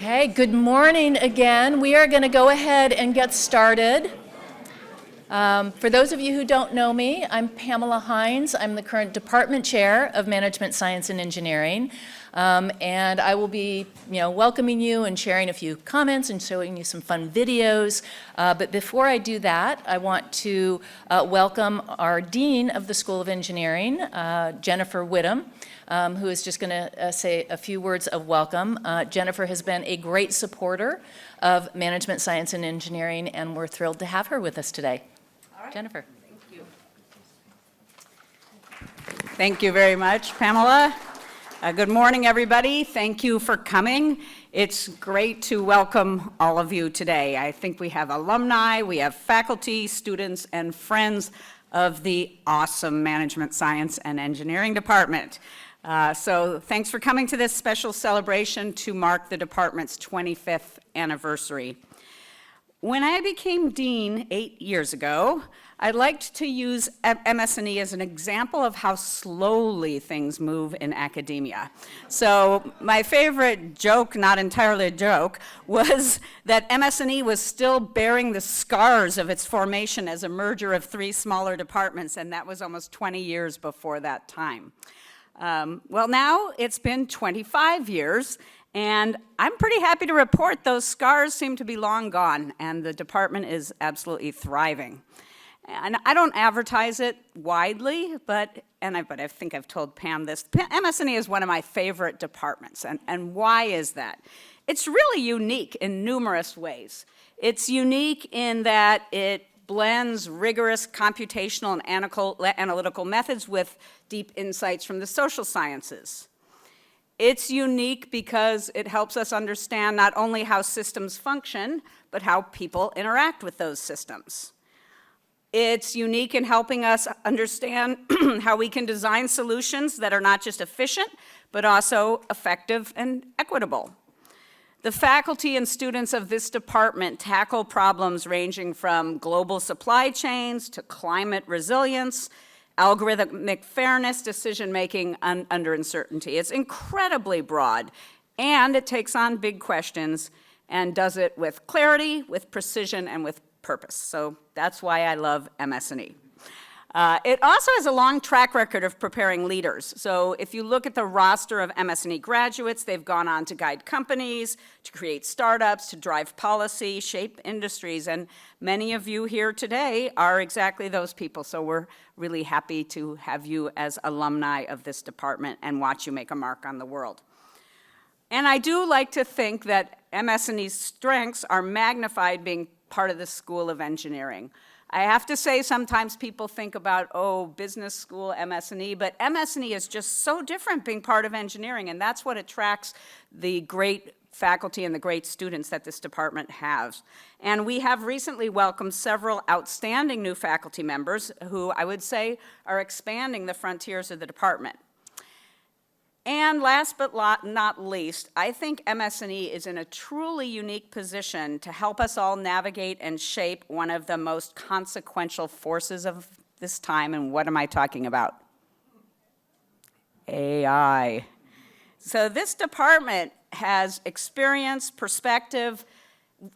Okay, good morning again. We are going to go ahead and get started. For those of you who don't know me, I'm Pamela Hines. I'm the current Department Chair of Management Science and Engineering. And I will be, welcoming you and sharing a few comments and showing you some fun videos. But before I do that, I want to welcome our Dean of the School of Engineering, Jennifer Whittam, who is just going to say a few words of welcome. Jennifer has been a great supporter of Management Science and Engineering, and we're thrilled to have her with us today. All right. Jennifer. Thank you. Thank you very much, Pamela. Good morning, everybody. Thank you for coming. It's great to welcome all of you today. I think we have alumni, we have faculty, students, and friends of the awesome Management Science and Engineering Department. So thanks for coming to this special celebration to mark the department's 25th anniversary. When I became dean 8 years ago, I liked to use MS&E as an example of how slowly things move in academia. So my favorite joke, not entirely a joke, was that MS&E was still bearing the scars of its formation as a merger of 3 smaller departments, and that was almost 20 years before that time. Well, now it's been 25 years, and I'm pretty happy to report those scars seem to be long gone, and the department is absolutely thriving. And I don't advertise it widely, but I think I've told Pam this. MS&E is one of my favorite departments, and why is that? It's really unique in numerous ways. It's unique in that it blends rigorous computational and analytical methods with deep insights from the social sciences. It's unique because it helps us understand not only how systems function, but how people interact with those systems. It's unique in helping us understand how we can design solutions that are not just efficient, but also effective and equitable. The faculty and students of this department tackle problems ranging from global supply chains to climate resilience, algorithmic fairness, decision-making under uncertainty. It's incredibly broad, and it takes on big questions and does it with clarity, with precision, and with purpose. So that's why I love MS&E. It also has a long track record of preparing leaders. So if you look at the roster of MS&E graduates, they've gone on to guide companies, to create startups, to drive policy, shape industries, and many of you here today are exactly those people. So we're really happy to have you as alumni of this department and watch you make a mark on the world. And I do like to think that MS&E's strengths are magnified being part of the School of Engineering. I have to say, sometimes people think about, business school, MS&E, but MS&E is just so different being part of engineering, and that's what attracts the great faculty and the great students that this department has. And we have recently welcomed several outstanding new faculty members who I would say are expanding the frontiers of the department. And last but not least, I think MS&E is in a truly unique position to help us all navigate and shape one of the most consequential forces of this time. And what am I talking about? AI. So this department has experience, perspective.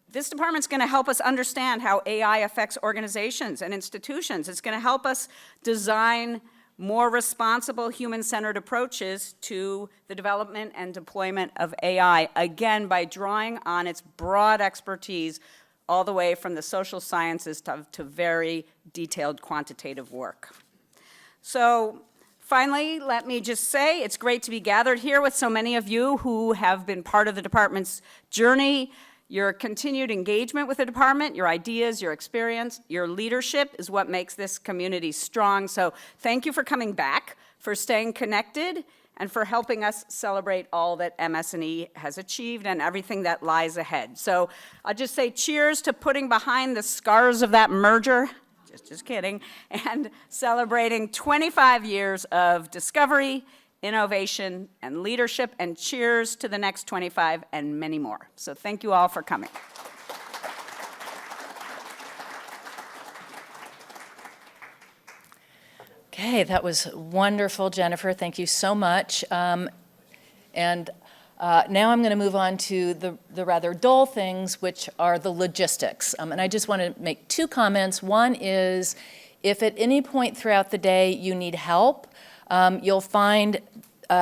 This department's going to help us understand how AI affects organizations and institutions. It's going to help us design more responsible human-centered approaches to the development and deployment of AI, again, by drawing on its broad expertise all the way from the social sciences to very detailed quantitative work. So finally, let me just say it's great to be gathered here with so many of you who have been part of the department's journey. Your continued engagement with the department, your ideas, your experience, your leadership is what makes this community strong. So thank you for coming back, for staying connected, and for helping us celebrate all that MS&E has achieved and everything that lies ahead. So I'll just say cheers to putting behind the scars of that merger, just kidding, and celebrating 25 years of discovery, innovation, and leadership, and cheers to the next 25 and many more. So thank you all for coming. Okay, that was wonderful, Jennifer. Thank you so much. And Now I'm going to move on to the rather dull things, which are the logistics. And I just want to make two comments. One is, if at any point throughout the day you need help, you'll find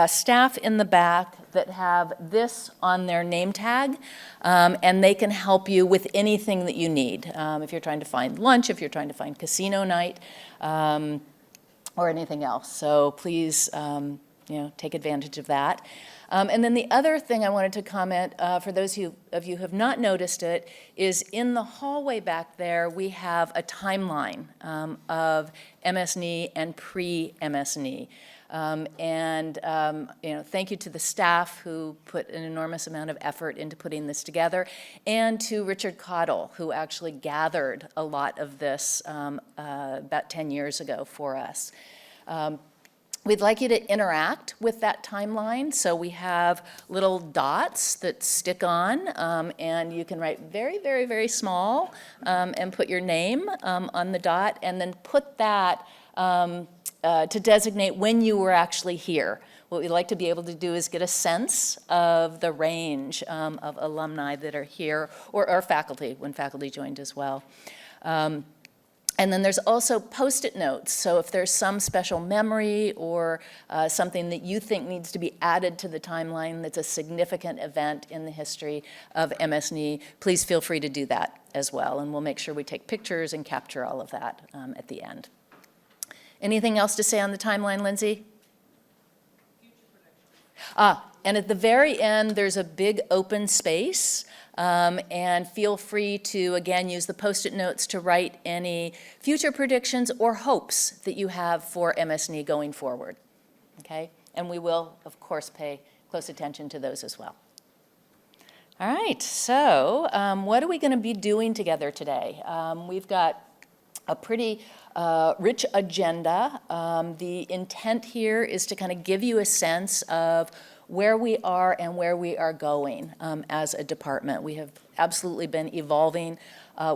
staff in the back that have this on their name tag, and they can help you with anything that you need. If you're trying to find lunch, if you're trying to find casino night, or anything else. So please, take advantage of that. And then the other thing I wanted to comment, for those of you who have not noticed it, is in the hallway back there, we have a timeline of MSNE and pre-MSNE. Thank you to the staff who put an enormous amount of effort into putting this together, and to Richard Cottle, who actually gathered a lot of this about 10 years ago for us. We'd like you to interact with that timeline. So we have little dots that stick on, and you can write very, very, very small and put your name on the dot, and then put that to designate when you were actually here. What we'd like to be able to do is get a sense of the range of alumni that are here, or faculty, when faculty joined as well. And then there's also Post-it notes. So if there's some special memory or something that you think needs to be added to the timeline that's a significant event in the history of MSNE, please feel free to do that as well. And we'll make sure we take pictures and capture all of that at the end. Anything else to say on the timeline, Lindsay? And at the very end, there's a big open space. And feel free to, again, use the Post-it notes to write any future predictions or hopes that you have for MSNE going forward, okay? And we will, of course, pay close attention to those as well. All right, so what are we going to be doing together today? We've got a pretty rich agenda. The intent here is to kind of give you a sense of where we are and where we are going as a department. We have absolutely been evolving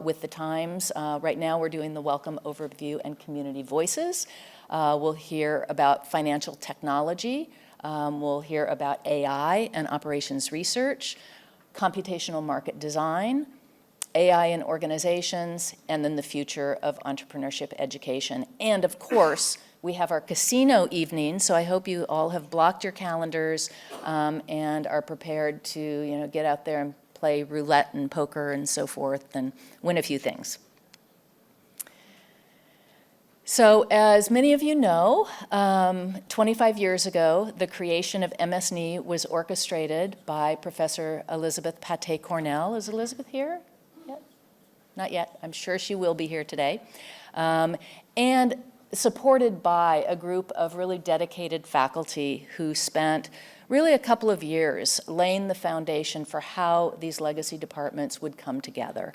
with the times. Right now we're doing the Welcome Overview and Community Voices. We'll hear about financial technology. We'll hear about AI and operations research, computational market design, AI in organizations, and then the future of entrepreneurship education. And of course, we have our casino evening, so I hope you all have blocked your calendars and are prepared to get out there and play roulette and poker and so forth and win a few things. So as many of you know, 25 years ago, the creation of MSNE was orchestrated by Professor Elizabeth Paté Cornell. Is Elizabeth here yet? Not yet. I'm sure she will be here today. And supported by a group of really dedicated faculty who spent really a couple of years laying the foundation for how these legacy departments would come together.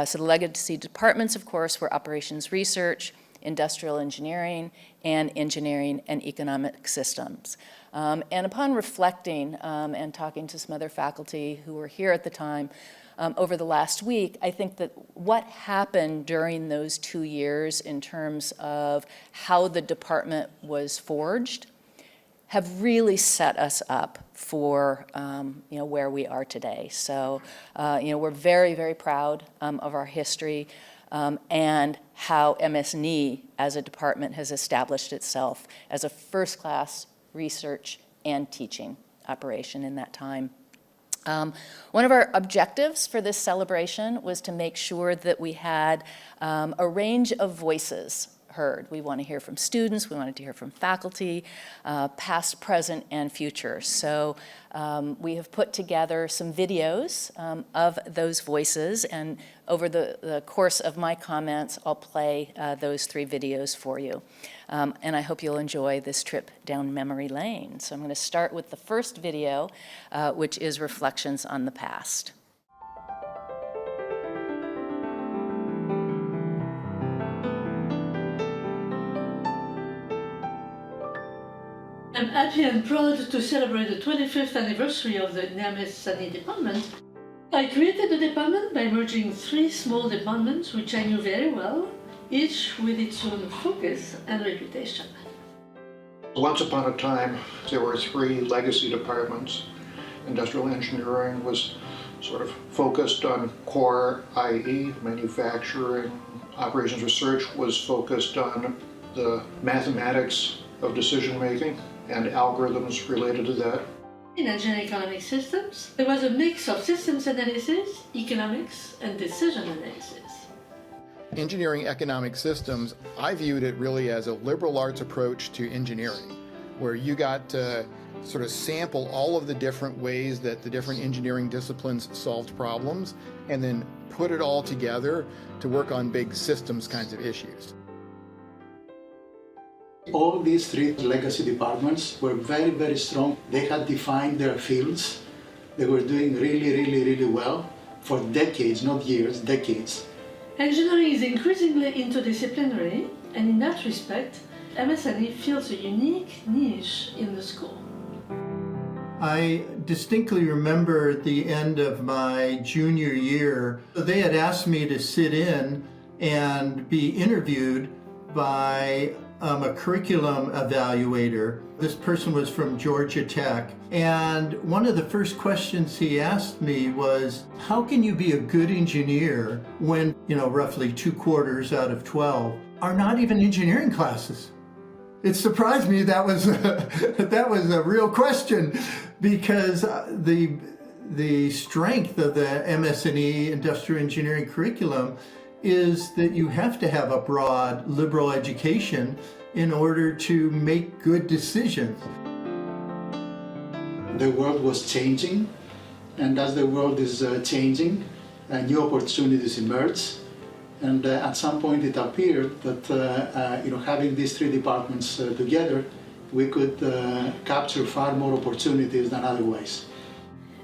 So the legacy departments, of course, were operations research, industrial engineering, and engineering and economic systems. And upon reflecting and talking to some other faculty who were here at the time, over the last week, I think that what happened during those 2 years in terms of how the department was forged have really set us up for where we are today. So we're very, very proud of our history and how MSNE as a department has established itself as a first-class research and teaching operation in that time. One of our objectives for this celebration was to make sure that we had a range of voices heard. We want to hear from students, we wanted to hear from faculty, past, present, and future. So we have put together some videos of those voices, and over the course of my comments, I'll play those 3 videos for you. And I hope you'll enjoy this trip down memory lane. So I'm going to start with the first video, which is Reflections on the Past. I'm happy and proud to celebrate the 25th anniversary of the MSNE department. I created the department by merging 3 small departments which I knew very well, each with its own focus and reputation. Once upon a time, there were 3 legacy departments, industrial engineering was sort of focused on core IE, manufacturing. Operations research was focused on the mathematics of decision making and algorithms related to that. In engineering economic systems, there was a mix of systems analysis, economics, and decision analysis. Engineering economic systems, I viewed it really as a liberal arts approach to engineering, where you got to sort of sample all of the different ways that the different engineering disciplines solved problems, and then put it all together to work on big systems kinds of issues. All these three legacy departments were very, very strong. They had defined their fields. They were doing really, really, really well for decades, not years, decades. Engineering is increasingly interdisciplinary, and in that respect, MSNE fills a unique niche in the school. I distinctly remember at the end of my junior year, they had asked me to sit in and be interviewed by a curriculum evaluator. This person was from Georgia Tech, and one of the first questions he asked me was, how can you be a good engineer when, roughly 2 quarters out of 12 are not even engineering classes? It surprised me that was a real question, because the strength of the MS&E industrial engineering curriculum is that you have to have a broad liberal education in order to make good decisions. The world was changing, and as the world is changing, new opportunities emerge. And at some point it appeared that having these three departments together, we could capture far more opportunities than otherwise.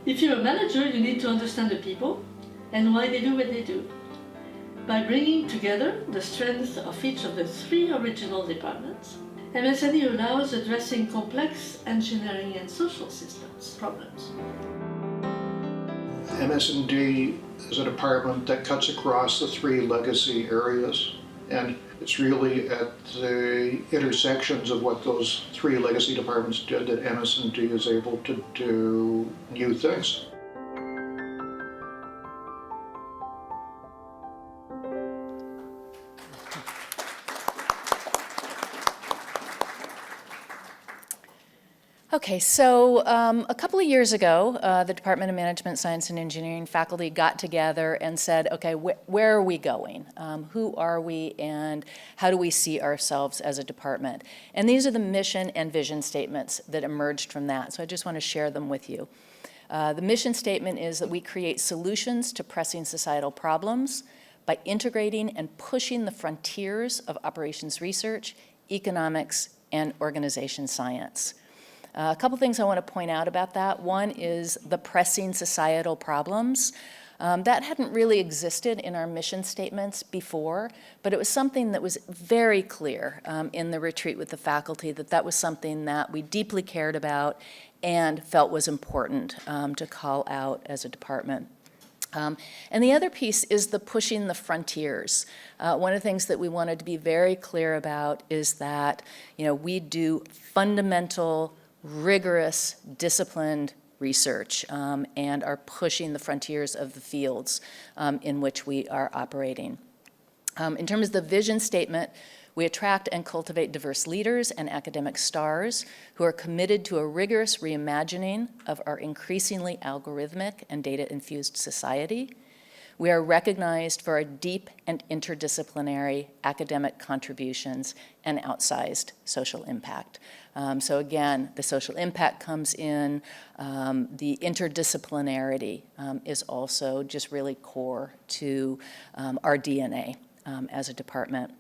If you're a manager, you need to understand the people and why they do what they do. By bringing together the strengths of each of the three original departments, MSNE allows addressing complex engineering and social systems problems. MS&D is a department that cuts across the three legacy areas, and it's really at the intersections of what those three legacy departments did that MS&D is able to do new things. Okay, so a couple of years ago, the Department of Management, Science, and Engineering faculty got together and said, okay, where are we going? Who are we, and how do we see ourselves as a department? And these are the mission and vision statements that emerged from that, so I just want to share them with you. The mission statement is that we create solutions to pressing societal problems by integrating and pushing the frontiers of operations research, economics, and organization science. A couple things I want to point out about that. One is the pressing societal problems. That hadn't really existed in our mission statements before, but it was something that was very clear in the retreat with the faculty that was something that we deeply cared about and felt was important to call out as a department. And the other piece is the pushing the frontiers. One of the things that we wanted to be very clear about is that we do fundamental, rigorous, disciplined research and are pushing the frontiers of the fields in which we are operating. In terms of the vision statement, we attract and cultivate diverse leaders and academic stars who are committed to a rigorous reimagining of our increasingly algorithmic and data-infused society. We are recognized for our deep and interdisciplinary academic contributions and outsized social impact. So again, the social impact comes in. The interdisciplinarity is also just really core to our DNA as a department.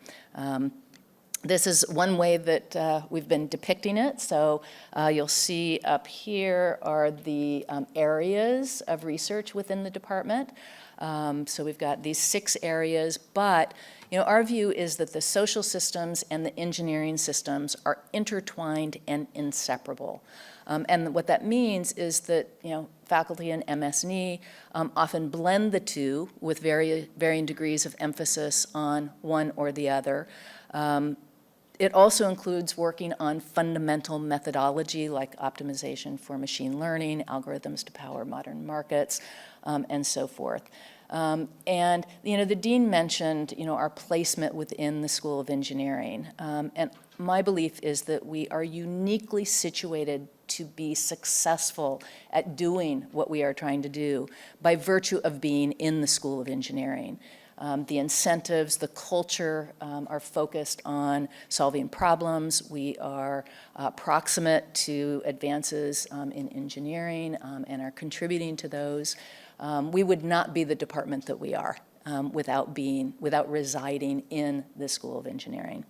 This is one way that we've been depicting it. So you'll see up here are the areas of research within the department. So we've got these 6 areas, but our view is that the social systems and the engineering systems are intertwined and inseparable. And what that means is that faculty in MS&E often blend the two with varying degrees of emphasis on one or the other. It also includes working on fundamental methodology like optimization for machine learning, algorithms to power modern markets, and so forth. And the dean mentioned our placement within the School of Engineering, and my belief is that we are uniquely situated to be successful at doing what we are trying to do by virtue of being in the School of Engineering. The incentives, the culture are focused on solving problems. We are proximate to advances in engineering and are contributing to those. We would not be the department that we are without residing in the School of Engineering.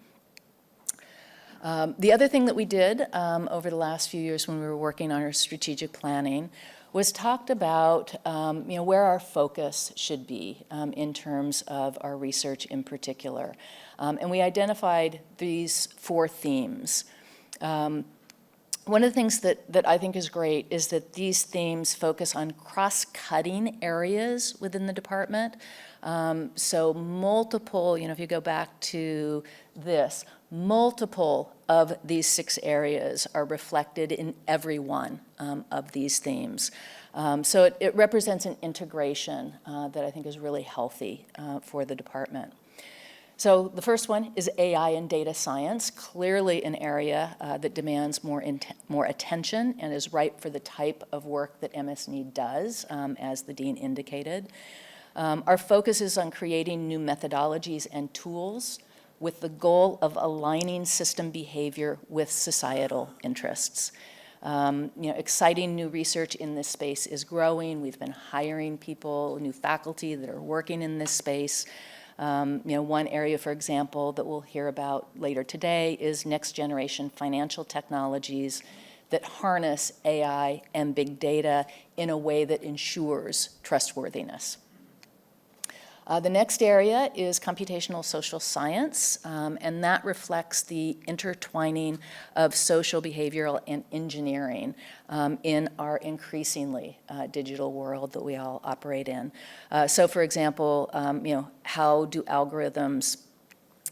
The other thing that we did over the last few years when we were working on our strategic planning was talked about where our focus should be in terms of our research in particular. And we identified these 4 themes. One of the things that I think is great is that these themes focus on cross-cutting areas within the department. So multiple, if you go back to this, multiple of these 6 areas are reflected in every one of these themes. So it represents an integration that I think is really healthy for the department. So the first one is AI and data science, clearly an area that demands more attention and is ripe for the type of work that MS-NEED does, as the dean indicated. Our focus is on creating new methodologies and tools with the goal of aligning system behavior with societal interests. Exciting new research in this space is growing. We've been hiring people, new faculty that are working in this space. One area, for example, that we'll hear about later today is next generation financial technologies that harness AI and big data in a way that ensures trustworthiness. The next area is computational social science, and that reflects the intertwining of social, behavioral, and engineering in our increasingly digital world that we all operate in. So, for example, how do algorithms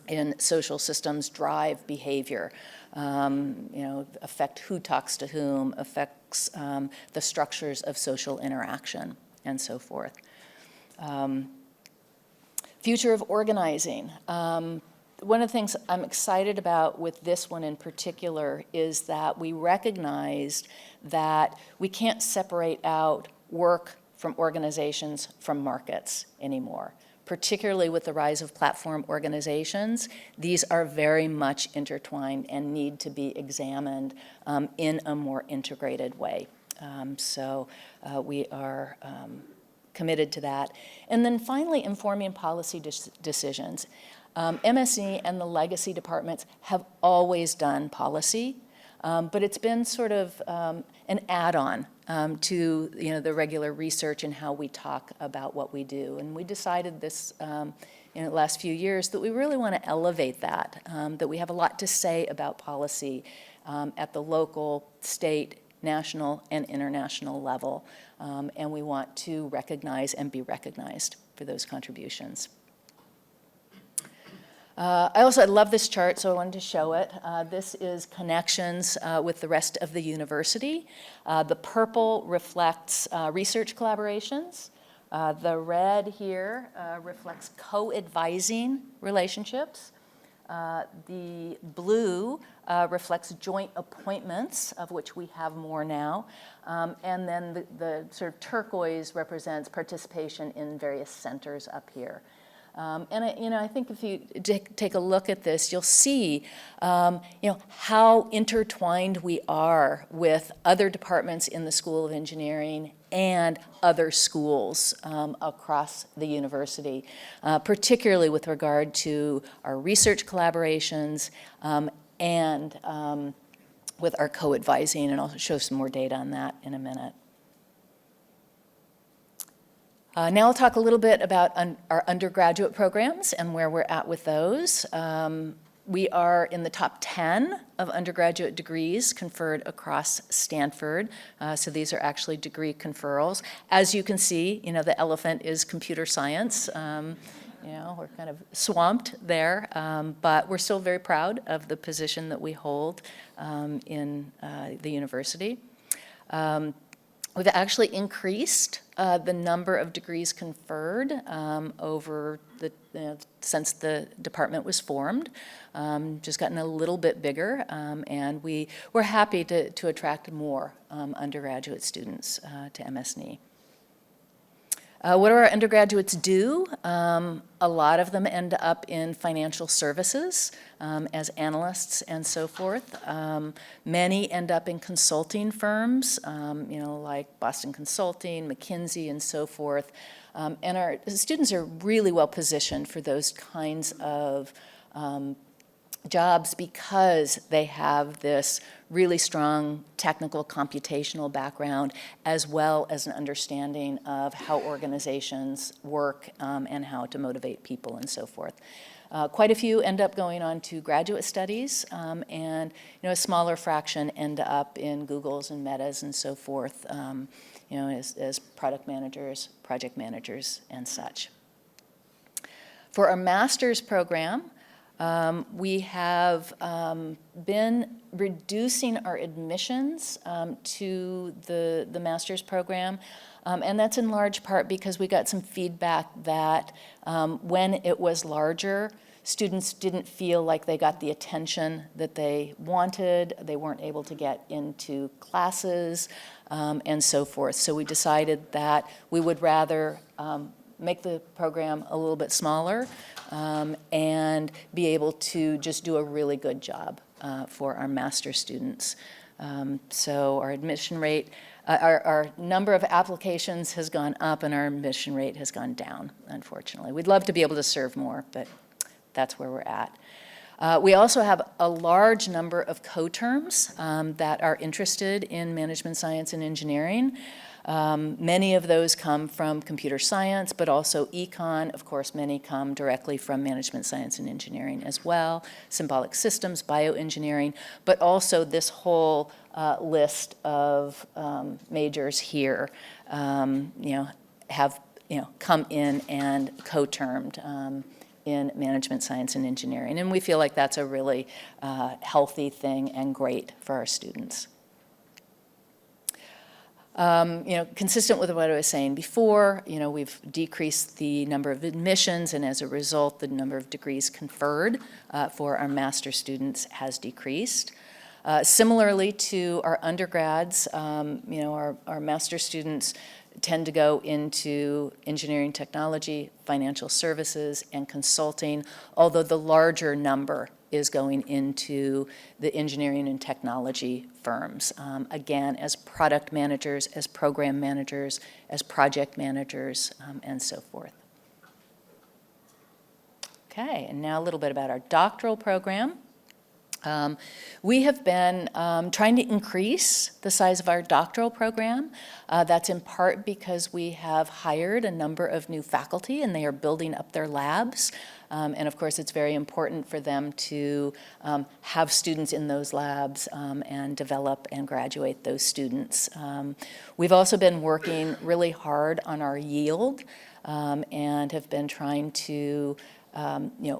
in social systems drive behavior? Affect who talks to whom, affects the structures of social interaction, and so forth. Future of organizing. One of the things I'm excited about with this one in particular is that we recognized that we can't separate out work from organizations from markets anymore. Particularly with the rise of platform organizations, these are very much intertwined and need to be examined in a more integrated way. So we are committed to that. And then finally, informing policy decisions. MSE and the legacy departments have always done policy, but it's been sort of an add-on to the regular research and how we talk about what we do. And we decided this in the last few years that we really want to elevate that we have a lot to say about policy at the local, state, national, and international level. And we want to recognize and be recognized for those contributions. I love this chart, so I wanted to show it. This is connections with the rest of the university. The purple reflects research collaborations. The red here reflects co-advising relationships. The blue reflects joint appointments, of which we have more now. And then the sort of turquoise represents participation in various centers up here. And I think if you take a look at this, you'll see, how intertwined we are with other departments in the School of Engineering and other schools across the university, particularly with regard to our research collaborations and with our co-advising, and I'll show some more data on that in a minute. Now I'll talk a little bit about our undergraduate programs and where we're at with those. We are in the top 10 of undergraduate degrees conferred across Stanford. So these are actually degree conferrals. As you can see, the elephant is computer science. we're kind of swamped there, but we're still very proud of the position that we hold in the university. We've actually increased the number of degrees conferred over since the department was formed. Just gotten a little bit bigger, and we're happy to attract more undergraduate students to MSNE. What do our undergraduates do? A lot of them end up in financial services as analysts and so forth. Many end up in consulting firms, like Boston Consulting, McKinsey, and so forth. And our students are really well positioned for those kinds of jobs because they have this really strong technical computational background as well as an understanding of how organizations work and how to motivate people and so forth. Quite a few end up going on to graduate studies, and a smaller fraction end up in Googles and Metas and so forth, as product managers, project managers, and such. For our master's program, we have been reducing our admissions to the master's program, and that's in large part because we got some feedback that when it was larger, students didn't feel like they got the attention that they wanted. They weren't able to get into classes and so forth. So we decided that we would rather make the program a little bit smaller and be able to just do a really good job for our master's students. So our admission rate, our number of applications has gone up and our admission rate has gone down, unfortunately. We'd love to be able to serve more, but that's where we're at. We also have a large number of coterms that are interested in management science and engineering. Many of those come from computer science, but also econ. Of course, many come directly from management science and engineering as well, symbolic systems, bioengineering, but also this whole list of majors here, have come in and co-termed in management science and engineering. And we feel like that's a really healthy thing and great for our students. Consistent with what I was saying before, we've decreased the number of admissions, and as a result, the number of degrees conferred for our master's students has decreased. Similarly to our undergrads, our master's students tend to go into engineering technology, financial services, and consulting, although the larger number is going into the engineering and technology firms, again, as product managers, as program managers, as project managers, and so forth. Okay, and now a little bit about our doctoral program. We have been trying to increase the size of our doctoral program. That's in part because we have hired a number of new faculty and they are building up their labs. And of course, it's very important for them to have students in those labs and develop and graduate those students. We've also been working really hard on our yield and have been trying to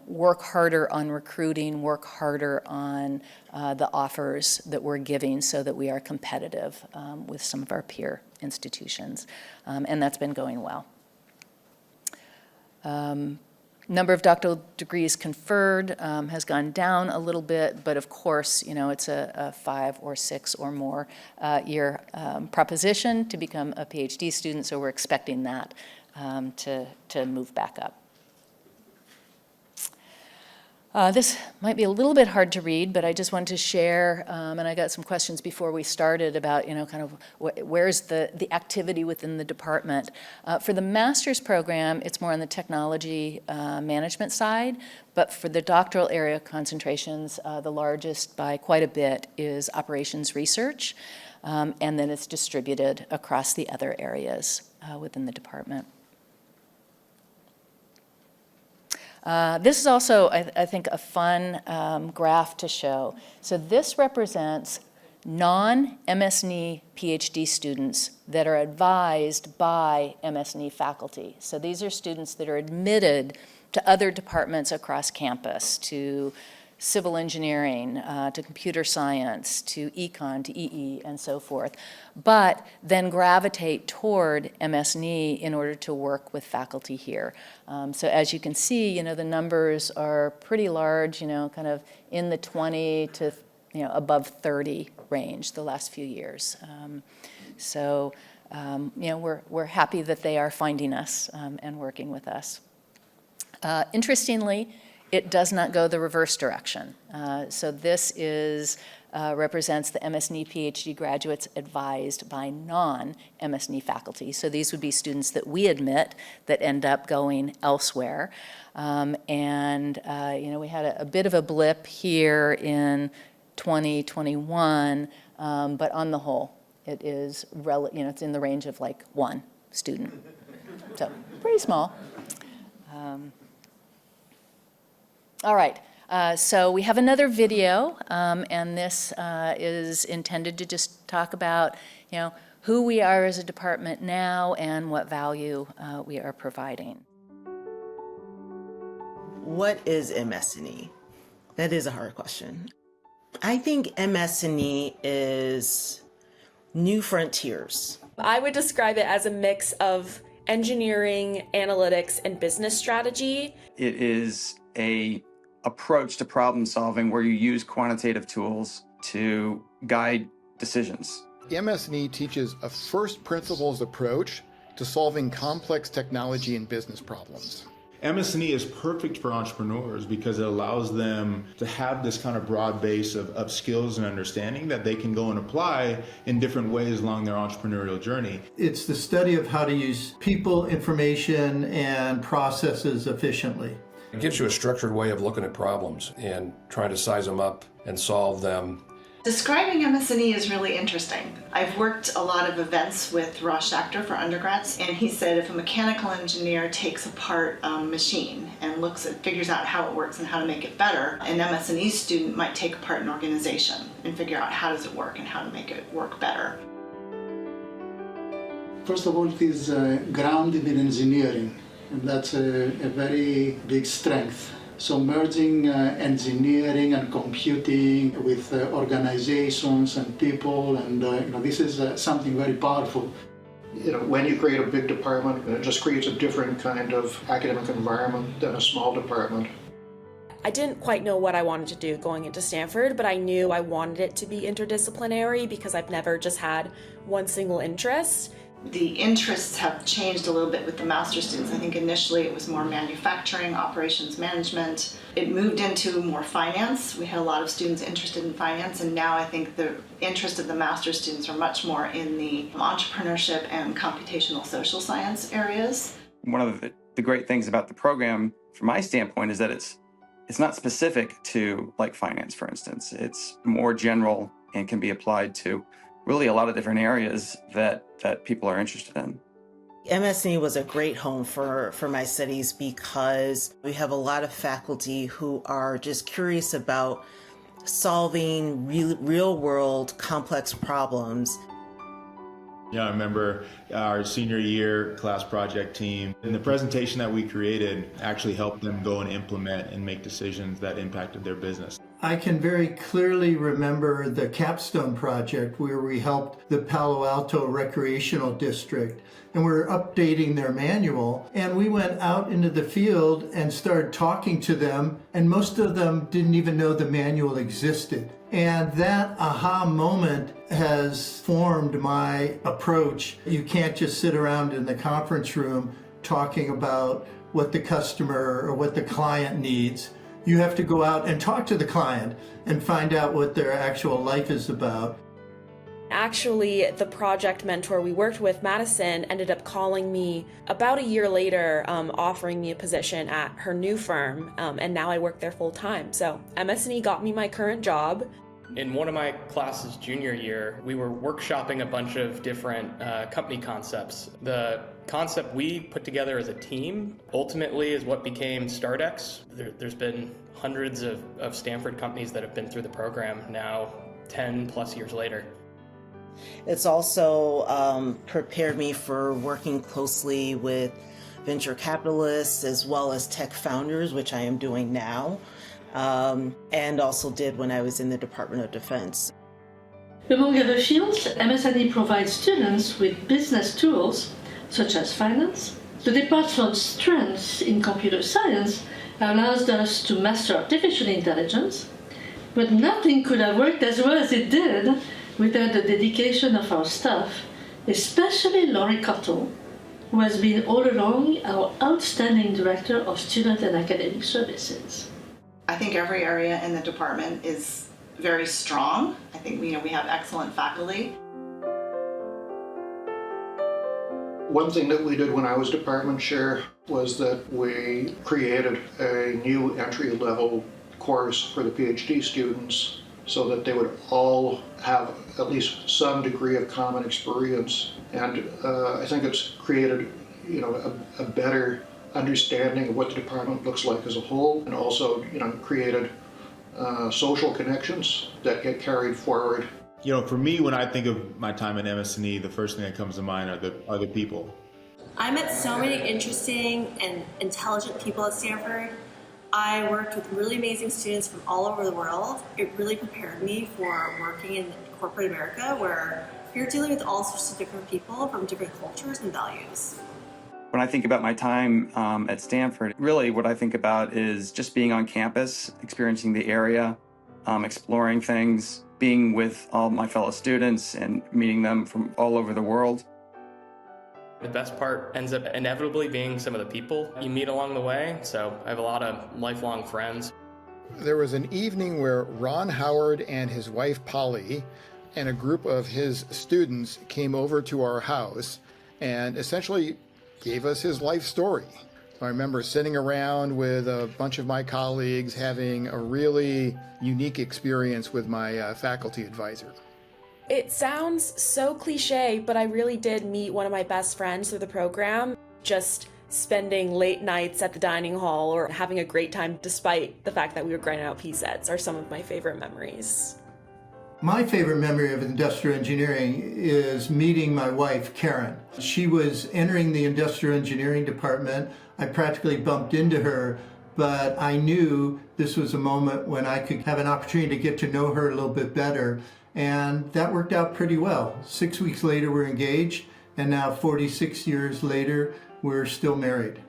work harder on recruiting, work harder on the offers that we're giving so that we are competitive with some of our peer institutions. And that's been going well. Number of doctoral degrees conferred has gone down a little bit, but of course, it's a 5 or 6 or more year proposition to become a PhD student, so we're expecting that to move back up. This might be a little bit hard to read, but I just wanted to share, and I got some questions before we started about, kind of where's the activity within the department. For the master's program, it's more on the technology management side, but for the doctoral area concentrations, the largest by quite a bit is operations research, and then it's distributed across the other areas within the department. This is also, I think, a fun graph to show. So this represents non-MSNE PhD students that are advised by MSNE faculty. So these are students that are admitted to other departments across campus, to civil engineering, to computer science, to econ, to EE, and so forth, but then gravitate toward MSNE in order to work with faculty here. So as you can see, the numbers are pretty large, kind of in the 20 to above 30 range the last few years. We're happy that they are finding us and working with us. Interestingly, it does not go the reverse direction. So this represents the MSNE PhD graduates advised by non-MSNE faculty. So these would be students that we admit that end up going elsewhere. We had a bit of a blip here in 2021, but on the whole, it is, it's in the range of like 1 student. So pretty small. All right, so we have another video, and this is intended to just talk about, who we are as a department now and what value we are providing. What is MSNE? That is a hard question. I think MSNE is new frontiers. I would describe it as a mix of engineering, analytics, and business strategy. It is a approach to problem solving where you use quantitative tools to guide decisions. MSNE teaches a first principles approach to solving complex technology and business problems. MSNE is perfect for entrepreneurs because it allows them to have this kind of broad base of skills and understanding that they can go and apply in different ways along their entrepreneurial journey. It's the study of how to use people, information, and processes efficiently. It gives you a structured way of looking at problems and trying to size them up and solve them. Describing MSNE is really interesting. I've worked a lot of events with Ross Schachter for undergrads, and he said if a mechanical engineer takes apart a machine and figures out how it works and how to make it better, an MSNE student might take apart an organization and figure out how does it work and how to make it work better. First of all, it is grounded in engineering, and that's a very big strength. So merging engineering and computing with organizations and people, and this is something very powerful. When you create a big department, it just creates a different kind of academic environment than a small department. I didn't quite know what I wanted to do going into Stanford, but I knew I wanted it to be interdisciplinary because I've never just had one single interest. The interests have changed a little bit with the master's students. I think initially it was more manufacturing, operations management. It moved into more finance. We had a lot of students interested in finance, and now I think the interest of the master's students are much more in the entrepreneurship and computational social science areas. One of the great things about the program, from my standpoint, is that it's not specific to like finance, for instance. It's more general and can be applied to really a lot of different areas that people are interested in. MSNE was a great home for my studies because we have a lot of faculty who are just curious about solving real world complex problems. Yeah, I remember our senior year class project team, and the presentation that we created actually helped them go and implement and make decisions that impacted their business. I can very clearly remember the capstone project where we helped the Palo Alto Recreational District, and we were updating their manual, and we went out into the field and started talking to them, and most of them didn't even know the manual existed. And that aha moment has formed my approach. You can't just sit around in the conference room talking about what the customer or what the client needs. You have to go out and talk to the client and find out what their actual life is about. Actually, the project mentor we worked with, Madison, ended up calling me about a year later, offering me a position at her new firm, and now I work there full time. So MSNE got me my current job. In one of my classes junior year, we were workshopping a bunch of different company concepts. The concept we put together as a team ultimately is what became StartX. There's been hundreds of Stanford companies that have been through the program now 10 plus years later. It's also prepared me for working closely with venture capitalists as well as tech founders, which I am doing now, and also did when I was in the Department of Defense. Among other fields, MSNE provides students with business tools such as finance. The department's strength in computer science allows us to master artificial intelligence, but nothing could have worked as well as it did without the dedication of our staff, especially Laurie Cottle, who has been all along our outstanding Director of Student and Academic Services. I think every area in the department is very strong. I think we have excellent faculty. One thing that we did when I was department chair was that we created a new entry-level course for the PhD students so that they would all have at least some degree of common experience. And I think it's created, a better understanding of what the department looks like as a whole, and also, created social connections that get carried forward. For me, when I think of my time at MSNE, the first thing that comes to mind are the people. I met so many interesting and intelligent people at Stanford. I worked with really amazing students from all over the world. It really prepared me for working in corporate America, where you're dealing with all sorts of different people from different cultures and values. When I think about my time at Stanford, really what I think about is just being on campus, experiencing the area, exploring things, being with all my fellow students and meeting them from all over the world. The best part ends up inevitably being some of the people you meet along the way, so I have a lot of lifelong friends. There was an evening where Ron Howard and his wife Polly and a group of his students came over to our house and essentially gave us his life story. I remember sitting around with a bunch of my colleagues having a really unique experience with my faculty advisor. It sounds so cliche, but I really did meet one of my best friends through the program. Just spending late nights at the dining hall or having a great time despite the fact that we were grinding out P-sets are some of my favorite memories. My favorite memory of industrial engineering is meeting my wife, Karen. She was entering the industrial engineering department. I practically bumped into her, but I knew this was a moment when I could have an opportunity to get to know her a little bit better. And that worked out pretty well. 6 weeks later, we're engaged, and now 46 years later, we're still married.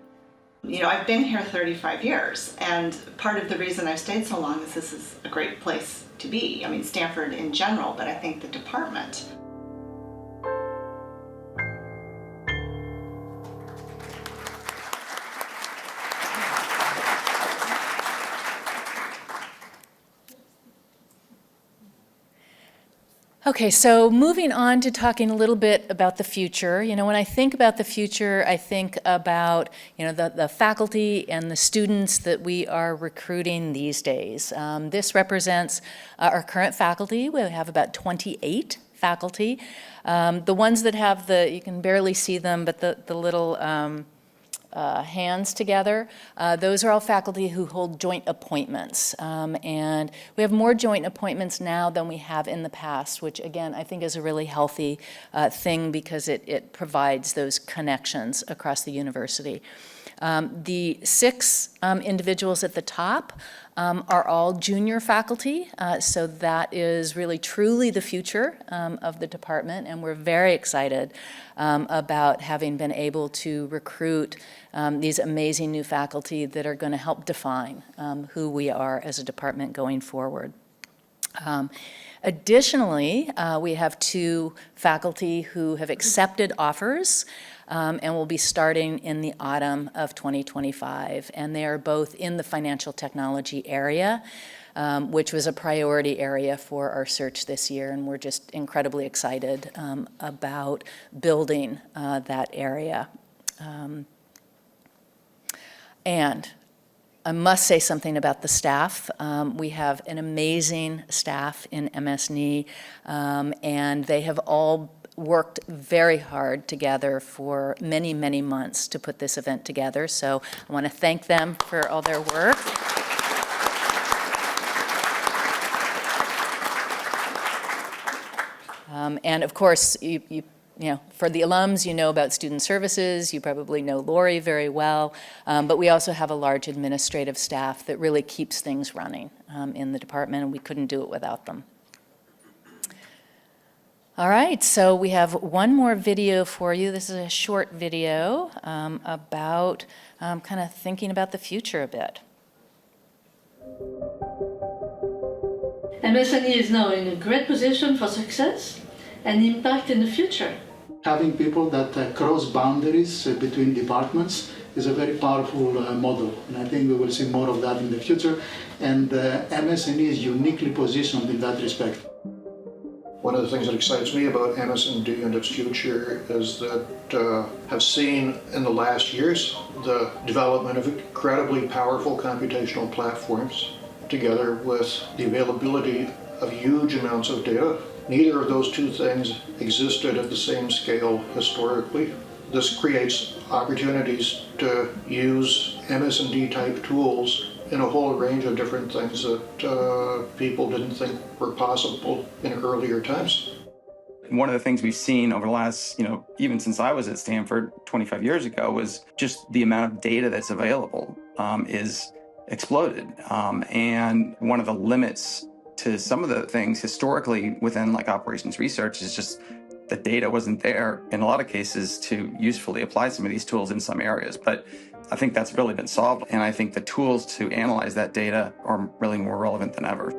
I've been here 35 years, and part of the reason I've stayed so long is this is a great place to be. Stanford in general, but I think the department. Okay, so moving on to talking a little bit about the future. When I think about the future, I think about, the faculty and the students that we are recruiting these days. This represents our current faculty. We have about 28 faculty. The ones that have you can barely see them, but the little hands together. Those are all faculty who hold joint appointments. And we have more joint appointments now than we have in the past, which again, I think is a really healthy thing because it provides those connections across the university. The 6 individuals at the top are all junior faculty, so that is really truly the future of the department, and we're very excited about having been able to recruit these amazing new faculty that are going to help define who we are as a department going forward. Additionally, we have 2 faculty who have accepted offers and will be starting in the autumn of 2025. And they are both in the financial technology area, which was a priority area for our search this year. And we're just incredibly excited about building that area. And I must say something about the staff. We have an amazing staff in MSNE, and they have all worked very hard together for many, many months to put this event together. So I want to thank them for all their work. And of course, you know, for the alums, you know about student services, you probably know Lori very well, but we also have a large administrative staff that really keeps things running in the department, and we couldn't do it without them. All right, so we have one more video for you. This is a short video about kind of thinking about the future a bit. MSNE is now in a great position for success and impact in the future. Having people that cross boundaries between departments is a very powerful model, and I think we will see more of that in the future, and MSNE is uniquely positioned in that respect. One of the things that excites me about MSND and its future is that I've seen in the last years the development of incredibly powerful computational platforms together with the availability of huge amounts of data. Neither of those two things existed at the same scale historically. This creates opportunities to use MSND type tools in a whole range of different things that people didn't think were possible in earlier times. One of the things we've seen over the last, even since I was at Stanford 25 years ago, was just the amount of data that's available is exploded. And one of the limits to some of the things historically within like operations research is just the data wasn't there in a lot of cases to usefully apply some of these tools in some areas. But I think that's really been solved, and I think the tools to analyze that data are really more relevant than ever.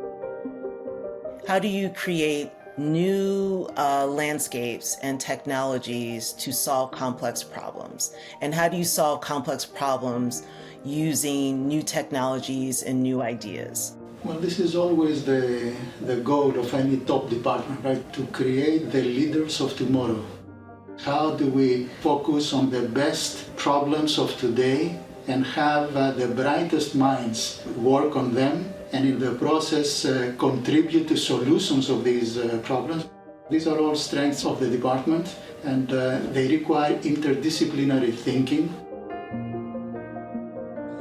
How do you create new landscapes and technologies to solve complex problems? And how do you solve complex problems using new technologies and new ideas? Well, this is always the goal of any top department, right? To create the leaders of tomorrow. How do we focus on the best problems of today and have the brightest minds work on them, and in the process contribute to solutions of these problems? These are all strengths of the department, and they require interdisciplinary thinking.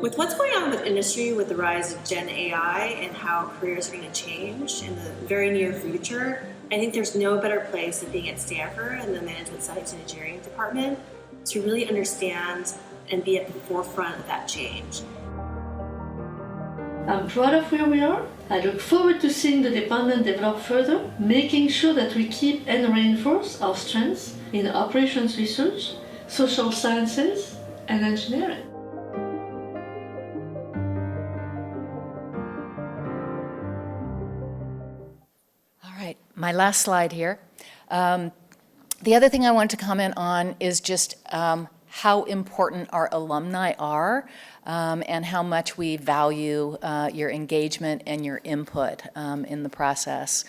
With what's going on with industry, with the rise of Gen AI and how careers are going to change in the very near future, I think there's no better place than being at Stanford and the Management Science and Engineering department to really understand and be at the forefront of that change. I'm proud of where we are. I look forward to seeing the department develop further, making sure that we keep and reinforce our strengths in operations research, social sciences, and engineering. My last slide here. The other thing I want to comment on is just how important our alumni are and how much we value your engagement and your input in the process.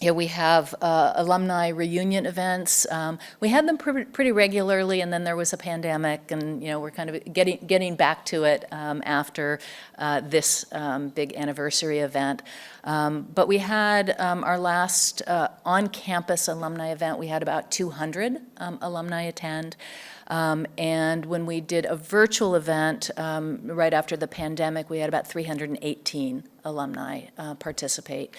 Here we have alumni reunion events. We had them pretty regularly, and then there was a pandemic, and we're kind of getting back to it after this big anniversary event. But we had our last on-campus alumni event. We had about 200 alumni attend. And when we did a virtual event right after the pandemic, we had about 318 alumni participate.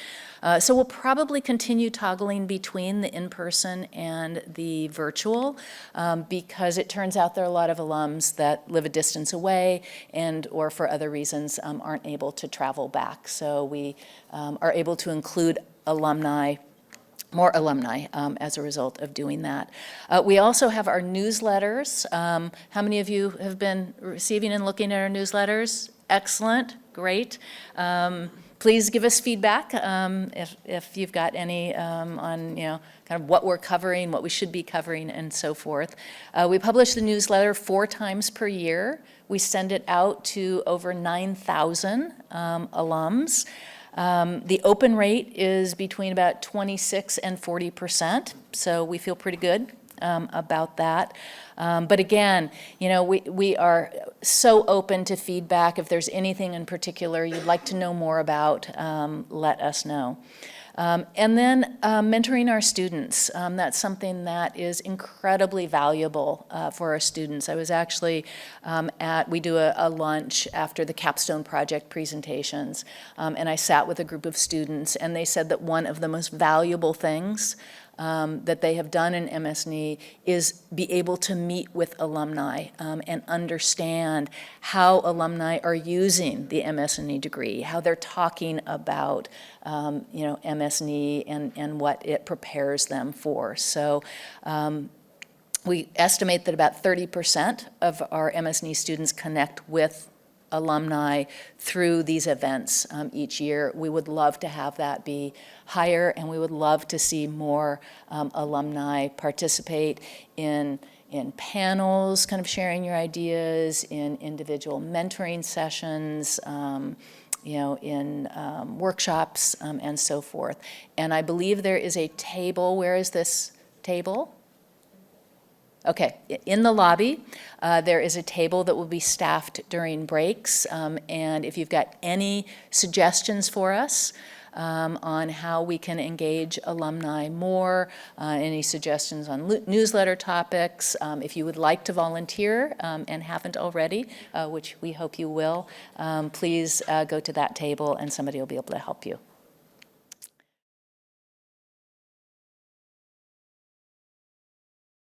So we'll probably continue toggling between the in-person and the virtual because it turns out there are a lot of alums that live a distance away and or for other reasons aren't able to travel back. So we are able to include more alumni as a result of doing that. We also have our newsletters. How many of you have been receiving and looking at our newsletters? Excellent, great. Please give us feedback if you've got any on kind of what we're covering, what we should be covering, and so forth. We publish the newsletter 4 times per year. We send it out to over 9,000 alums. The open rate is between about 26% and 40%, so we feel pretty good about that. But again, we are so open to feedback. If there's anything in particular you'd like to know more about, let us know. And then mentoring our students. That's something that is incredibly valuable for our students. I was actually we do a lunch after the capstone project presentations, and I sat with a group of students, and they said that one of the most valuable things that they have done in MSNE is be able to meet with alumni and understand how alumni are using the MSNE degree, how they're talking about MSNE and what it prepares them for. So we estimate that about 30% of our MSNE students connect with alumni through these events each year. We would love to have that be higher, and we would love to see more alumni participate in panels, kind of sharing your ideas, in individual mentoring sessions, in workshops and so forth. And I believe there is a table. Where is this table? Okay, in the lobby, there is a table that will be staffed during breaks, and if you've got any suggestions for us on how we can engage alumni more, any suggestions on newsletter topics, if you would like to volunteer and haven't already, which we hope you will, please go to that table and somebody will be able to help you.